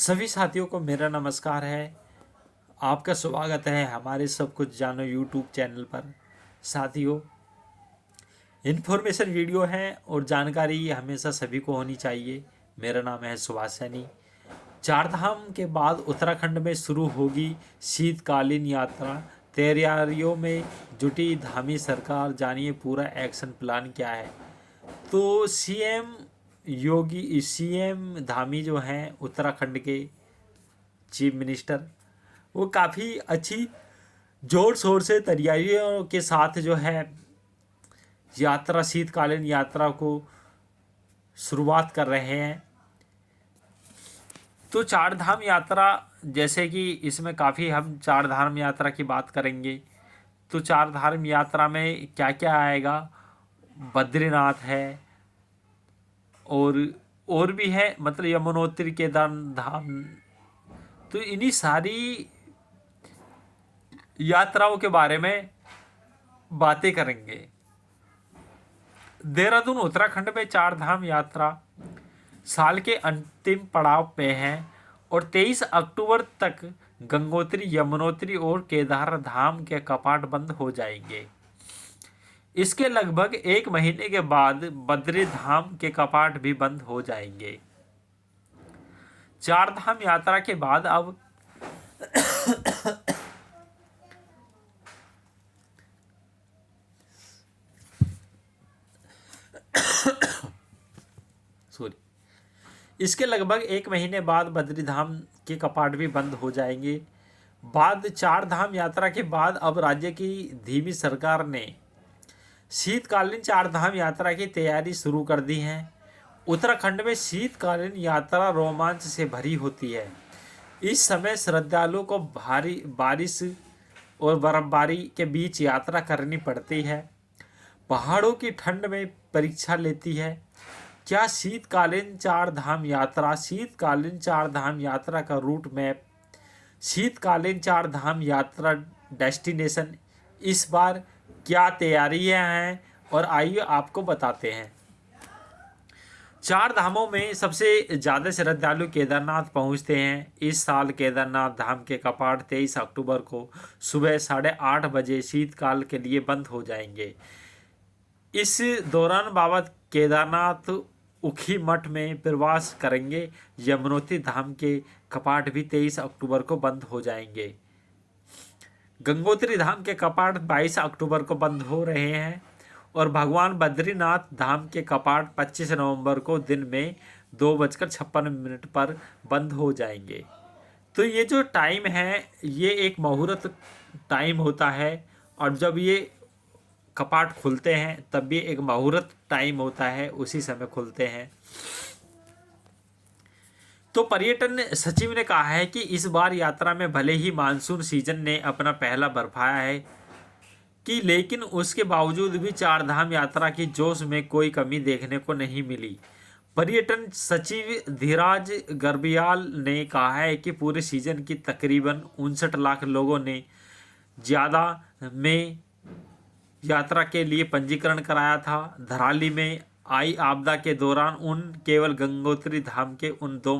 सभी साथियों को मेरा नमस्कार है। आपका स्वागत है हमारे सब कुछ जानो यूट्यूब चैनल पर। साथियों, इन्फॉर्मेशन वीडियो है और जानकारी हमेशा सभी को होनी चाहिए। मेरा नाम है सुभाष सैनी। चारधाम के बाद उत्तराखंड में शुरू होगी शीतकालीन यात्रा। तैयारियों में जुटी धामी सरकार, जानिए पूरा एक्शन प्लान क्या है। तो सीएम धामी जो हैं उत्तराखंड के चीफ मिनिस्टर, वो काफ़ी अच्छी जोर शोर से तैयारियों के साथ जो है यात्रा, शीतकालीन यात्रा को शुरुआत कर रहे हैं। तो चार धाम यात्रा, जैसे कि इसमें काफ़ी हम चार धाम यात्रा की बात करेंगे। तो चार धाम यात्रा में क्या क्या आएगा? बद्रीनाथ है और भी है, मतलब यमुनोत्री, केदारनाथ धाम। तो इन्हीं सारी यात्राओं के बारे में बातें करेंगे। देहरादून उत्तराखंड में चार धाम यात्रा साल के अंतिम पड़ाव पे है और 23 अक्टूबर तक गंगोत्री, यमुनोत्री और केदार धाम के कपाट बंद हो जाएंगे। इसके लगभग एक महीने के बाद बद्री धाम के कपाट भी बंद हो जाएंगे। चार धाम यात्रा के बाद अब सॉरी इसके लगभग एक महीने बाद बद्री धाम के कपाट भी बंद हो जाएंगे। बाद चार धाम यात्रा के बाद अब राज्य की धीमी सरकार ने शीतकालीन चार धाम यात्रा की तैयारी शुरू कर दी है। उत्तराखंड में शीतकालीन यात्रा रोमांच से भरी होती है। इस समय श्रद्धालुओं को भारी बारिश और बर्फबारी के बीच यात्रा करनी पड़ती है। पहाड़ों की ठंड में परीक्षा लेती है। क्या शीतकालीन चार धाम यात्रा का रूट मैप, शीतकालीन चार धाम यात्रा डेस्टिनेशन, इस बार क्या तैयारियां हैं, और आइए आपको बताते हैं। चार धामों में सबसे ज़्यादा श्रद्धालु केदारनाथ पहुंचते हैं। इस साल केदारनाथ धाम के कपाट 23 अक्टूबर को सुबह 8:30 बजे शीतकाल के लिए बंद हो जाएंगे। इस दौरान बाबा केदारनाथ उखी मठ में प्रवास करेंगे। यमुनोत्री धाम के कपाट भी 23 अक्टूबर को बंद हो जाएंगे। गंगोत्री धाम के कपाट 22 अक्टूबर को बंद हो रहे हैं और भगवान बद्रीनाथ धाम के कपाट 25 नवंबर को दिन में 2:56 पर बंद हो जाएंगे। तो ये जो टाइम है, ये एक मुहूर्त टाइम होता है, और जब ये कपाट खुलते हैं तब भी एक मुहूर्त टाइम होता है, उसी समय खुलते हैं। तो पर्यटन सचिव ने कहा है कि इस बार यात्रा में भले ही मानसून सीजन ने अपना पहला बरपाया है लेकिन उसके बावजूद भी चार धाम यात्रा की जोश में कोई कमी देखने को नहीं मिली। पर्यटन सचिव धीराज गर्बियाल ने कहा है कि पूरे सीजन की तकरीबन 59 लाख लोगों ने ज़्यादा में यात्रा के लिए पंजीकरण कराया था। धराली में आई आपदा के दौरान केवल गंगोत्री धाम के उन 2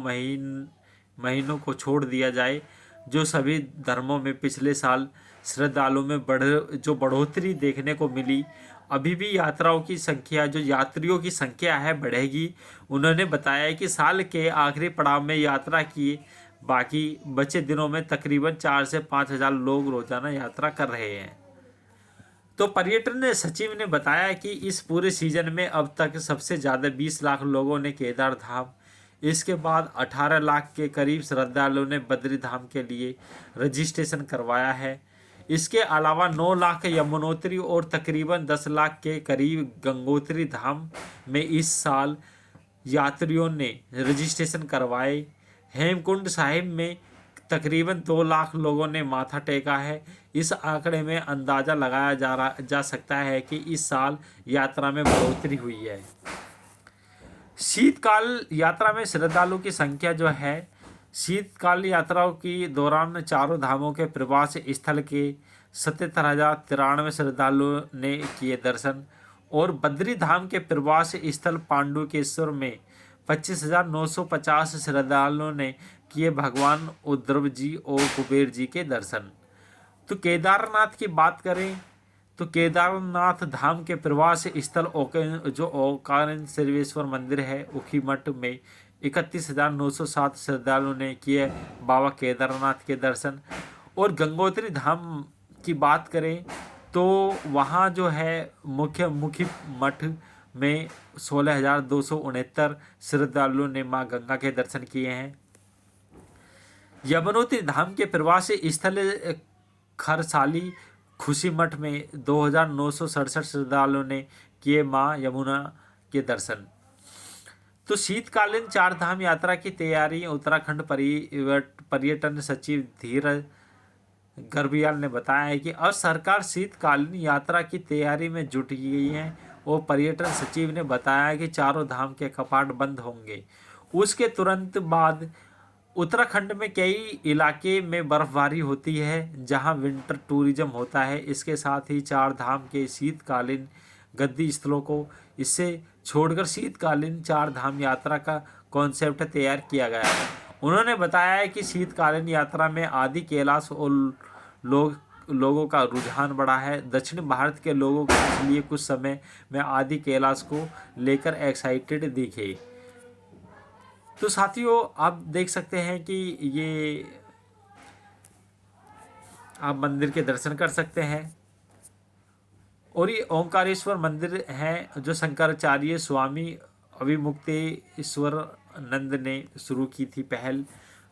महीनों को छोड़ दिया जाए जो सभी धर्मों में पिछले साल श्रद्धालुओं में बढ़ोतरी देखने को मिली। अभी भी यात्राओं की संख्या, जो यात्रियों की संख्या है, बढ़ेगी। उन्होंने बताया कि साल के आखिरी पड़ाव में यात्रा किए बाकी बचे दिनों में तकरीबन 4 से 5 हज़ार लोग रोजाना यात्रा कर रहे हैं। तो पर्यटन सचिव ने बताया कि इस पूरे सीजन में अब तक सबसे ज़्यादा 20 लाख लोगों ने केदार धाम, इसके बाद 18 लाख के करीब श्रद्धालुओं ने बद्री धाम के लिए रजिस्ट्रेशन करवाया है। इसके अलावा 9 लाख यमुनोत्री और तकरीबन 10 लाख के करीब गंगोत्री धाम में इस साल यात्रियों ने रजिस्ट्रेशन करवाए। हेमकुंड साहिब में तकरीबन 2 लाख लोगों ने माथा टेका है। इस आंकड़े में अंदाज़ा लगाया जा सकता है कि इस साल यात्रा में बढ़ोतरी हुई है। शीतकाल यात्रा में श्रद्धालुओं की संख्या जो है, शीतकाल यात्राओं के दौरान चारों धामों के प्रवास स्थल के 77,093 श्रद्धालुओं ने किए दर्शन और बद्री धाम के प्रवास स्थल पांडुकेश्वर में 25,950 श्रद्धालुओं ने किए भगवान उद्धव जी और कुबेर जी के दर्शन। तो केदारनाथ की बात करें तो केदारनाथ धाम के प्रवास स्थल जो ओंकारेश्वर मंदिर है ऊखीमठ में 31,907 श्रद्धालुओं ने किए बाबा केदारनाथ के दर्शन। और गंगोत्री धाम की बात करें तो वहाँ जो है मुखी मठ में 16,269 श्रद्धालुओं ने माँ गंगा के दर्शन किए हैं। यमुनोत्री धाम के प्रवास स्थल खरसाली खुशी मठ में 2,967 श्रद्धालुओं ने किए माँ यमुना के दर्शन। तो शीतकालीन चार धाम यात्रा की तैयारी उत्तराखंड पर्यटन सचिव धीरज गर्बियाल ने बताया है कि अब सरकार शीतकालीन यात्रा की तैयारी में जुट गई है और पर्यटन सचिव ने बताया कि चारों धाम के कपाट बंद होंगे। उसके तुरंत बाद उत्तराखंड में कई इलाके में बर्फबारी होती है जहां विंटर टूरिज्म होता है। इसके साथ ही चार धाम के शीतकालीन गद्दी स्थलों को इससे छोड़कर शीतकालीन चार धाम यात्रा का कॉन्सेप्ट तैयार किया गया है। उन्होंने बताया कि शीतकालीन यात्रा में आदि कैलाश और लोगों का रुझान बढ़ा है। दक्षिण भारत के लोगों के लिए कुछ समय में आदि कैलाश को लेकर एक्साइटेड दिखे। तो साथियों आप देख सकते हैं कि ये आप मंदिर के दर्शन कर सकते हैं। और ये ओंकारेश्वर मंदिर है जो शंकराचार्य स्वामी अभिमुक्तेश्वर नंद ने शुरू की थी पहल।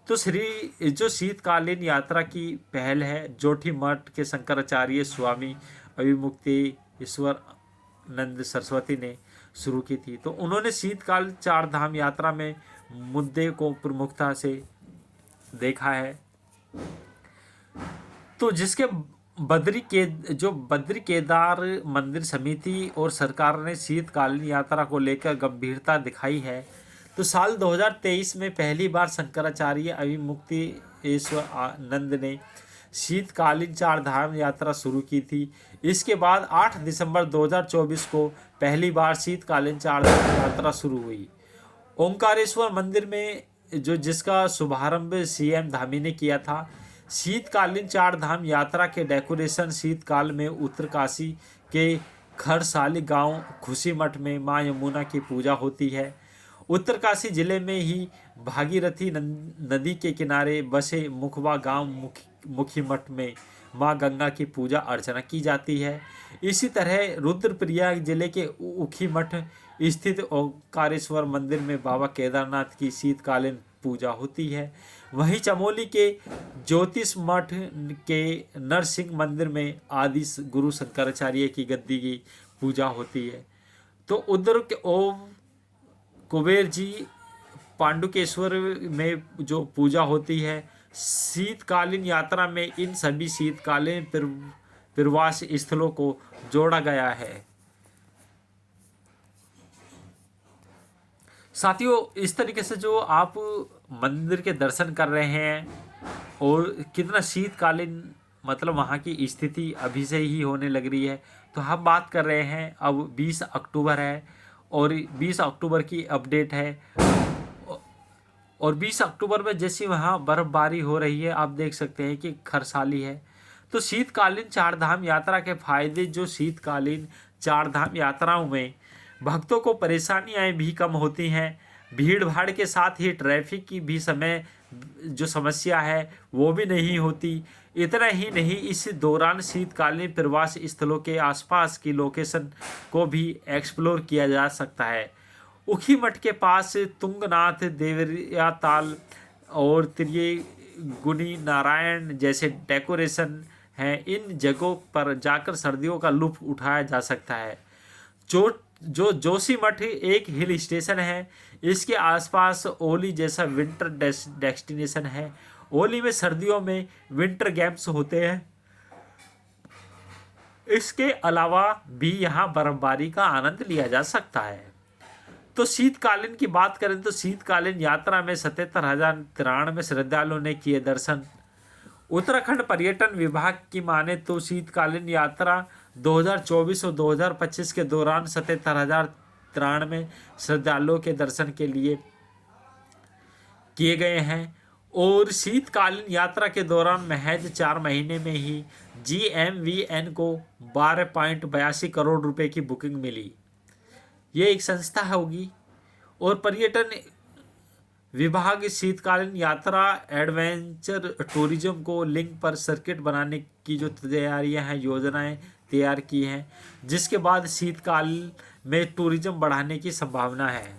तो जो शीतकालीन यात्रा की पहल है जोठी मठ के शंकराचार्य स्वामी अभिमुक्तेश्वर नंद सरस्वती ने शुरू की थी। तो उन्होंने शीतकाल चार धाम यात्रा में मुद्दे को प्रमुखता से देखा है। तो जिसके बद्री केदार मंदिर समिति और सरकार ने शीतकालीन यात्रा को लेकर गंभीरता दिखाई है। तो साल 2023 में पहली बार शंकराचार्य अभिमुक्तेश्वर नंद ने शीतकालीन चार धाम यात्रा शुरू की थी। इसके बाद 8 दिसंबर 2024 को पहली बार शीतकालीन चार धाम यात्रा शुरू हुई। ओंकारेश्वर मंदिर में जिसका शुभारंभ सीएम धामी ने किया था। शीतकालीन चार धाम यात्रा के डेकोरेशन शीतकाल में उत्तरकाशी के खरसाली गांव खुशी मठ में मां यमुना की पूजा होती है। उत्तरकाशी जिले में ही भागीरथी नदी के किनारे बसे मुखवा गांव मुखी मठ में मां गंगा की पूजा अर्चना की जाती है। इसी तरह रुद्रप्रयाग जिले के ऊखी मठ स्थित ओंकारेश्वर मंदिर में बाबा केदारनाथ की शीतकालीन पूजा होती है। वहीं चमोली के ज्योतिष मठ के नरसिंह मंदिर में आदि गुरु शंकराचार्य की गद्दी की पूजा होती है। तो उधर के ओम कुबेर जी पांडुकेश्वर में जो पूजा होती है। शीतकालीन यात्रा में इन सभी शीतकालीन प्रवास स्थलों को जोड़ा गया है। साथियों इस तरीके से जो आप मंदिर के दर्शन कर रहे हैं और कितना शीतकालीन मतलब वहाँ की स्थिति अभी से ही होने लग रही है। तो हम बात कर रहे हैं अब 20 अक्टूबर है और 20 अक्टूबर की अपडेट है। और 20 अक्टूबर में जैसी वहाँ बर्फबारी हो रही है आप देख सकते हैं कि खरसाली है। तो शीतकालीन चार धाम यात्रा के फायदे जो शीतकालीन चार धाम यात्राओं में भक्तों को परेशानियां भी कम होती हैं। भीड़ भाड़ के साथ ही ट्रैफिक की भी समय जो समस्या है वो भी नहीं होती। इतना ही नहीं इस दौरान शीतकालीन प्रवास स्थलों के आसपास की लोकेशन को भी एक्सप्लोर किया जा सकता है। ऊखीमठ के पास तुंगनाथ देवरिया ताल और त्रिगुनी नारायण जैसे डेकोरेशन हैं। इन जगहों पर जाकर सर्दियों का लुत्फ उठाया जा सकता है। जो जोशीमठ एक हिल स्टेशन है। इसके आसपास ओली जैसा विंटर डेस्टिनेशन है। ओली में सर्दियों में विंटर गेम्स होते हैं। इसके अलावा भी यहाँ बर्फबारी का आनंद लिया जा सकता है। तो शीतकालीन की बात करें तो शीतकालीन यात्रा में 77,093 श्रद्धालुओं ने किए दर्शन। उत्तराखंड पर्यटन विभाग की माने तो शीतकालीन यात्रा 2024 और 2025 के दौरान 77,000 93 श्रद्धालुओं के दर्शन के लिए किए गए हैं। और शीतकालीन यात्रा के दौरान महज 4 महीने में ही GMVN को 12.82 करोड़ रुपए की बुकिंग मिली। ये एक संस्था होगी। और पर्यटन विभाग शीतकालीन यात्रा एडवेंचर टूरिज्म को लिंक पर सर्किट बनाने की जो तैयारियां हैं, योजनाएं तैयार की हैं, जिसके बाद शीतकाल में टूरिज्म बढ़ाने की संभावना है।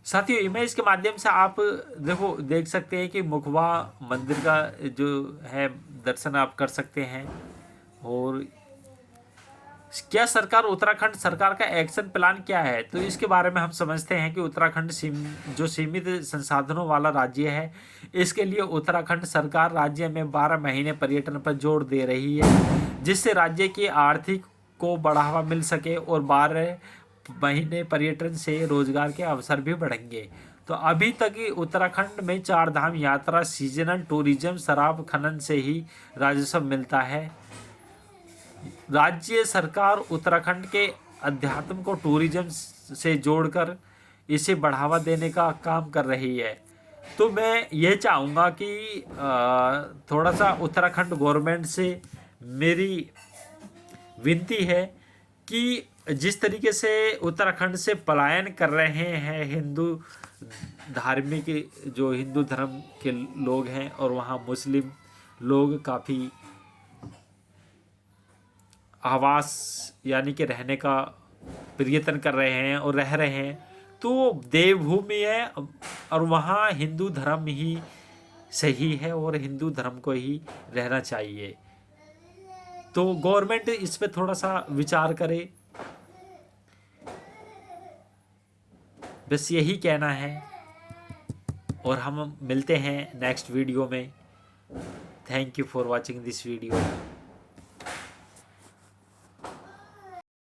साथियों, इमेज के माध्यम से आप देख सकते हैं कि मुखबा मंदिर का जो है दर्शन आप कर सकते हैं। और क्या सरकार, उत्तराखंड सरकार का एक्शन प्लान क्या है, तो इसके बारे में हम समझते हैं कि उत्तराखंड जो सीमित संसाधनों वाला राज्य है, इसके लिए उत्तराखंड सरकार राज्य में 12 महीने पर्यटन पर जोर दे रही है, जिससे राज्य की आर्थिक को बढ़ावा मिल सके और 12 महीने पर्यटन से रोजगार के अवसर भी बढ़ेंगे। तो अभी तक उत्तराखंड में 4 धाम यात्रा, सीजनल टूरिज्म, शराब खनन से ही राजस्व मिलता है। राज्य सरकार उत्तराखंड के अध्यात्म को टूरिज्म से जोड़कर इसे बढ़ावा देने का काम कर रही है। तो मैं ये चाहूँगा कि थोड़ा सा उत्तराखंड गवर्नमेंट से मेरी विनती है कि जिस तरीके से उत्तराखंड से पलायन कर रहे हैं हिंदू धार्मिक, जो हिंदू धर्म के लोग हैं, और वहाँ मुस्लिम लोग काफ़ी आवास यानी कि रहने का प्रयत्न कर रहे हैं और रह रहे हैं, तो देवभूमि है और वहाँ हिंदू धर्म ही सही है और हिंदू धर्म को ही रहना चाहिए। तो गवर्नमेंट इस पे थोड़ा सा विचार करे, बस यही कहना है। और हम मिलते हैं नेक्स्ट वीडियो में। Thank you for watching this video.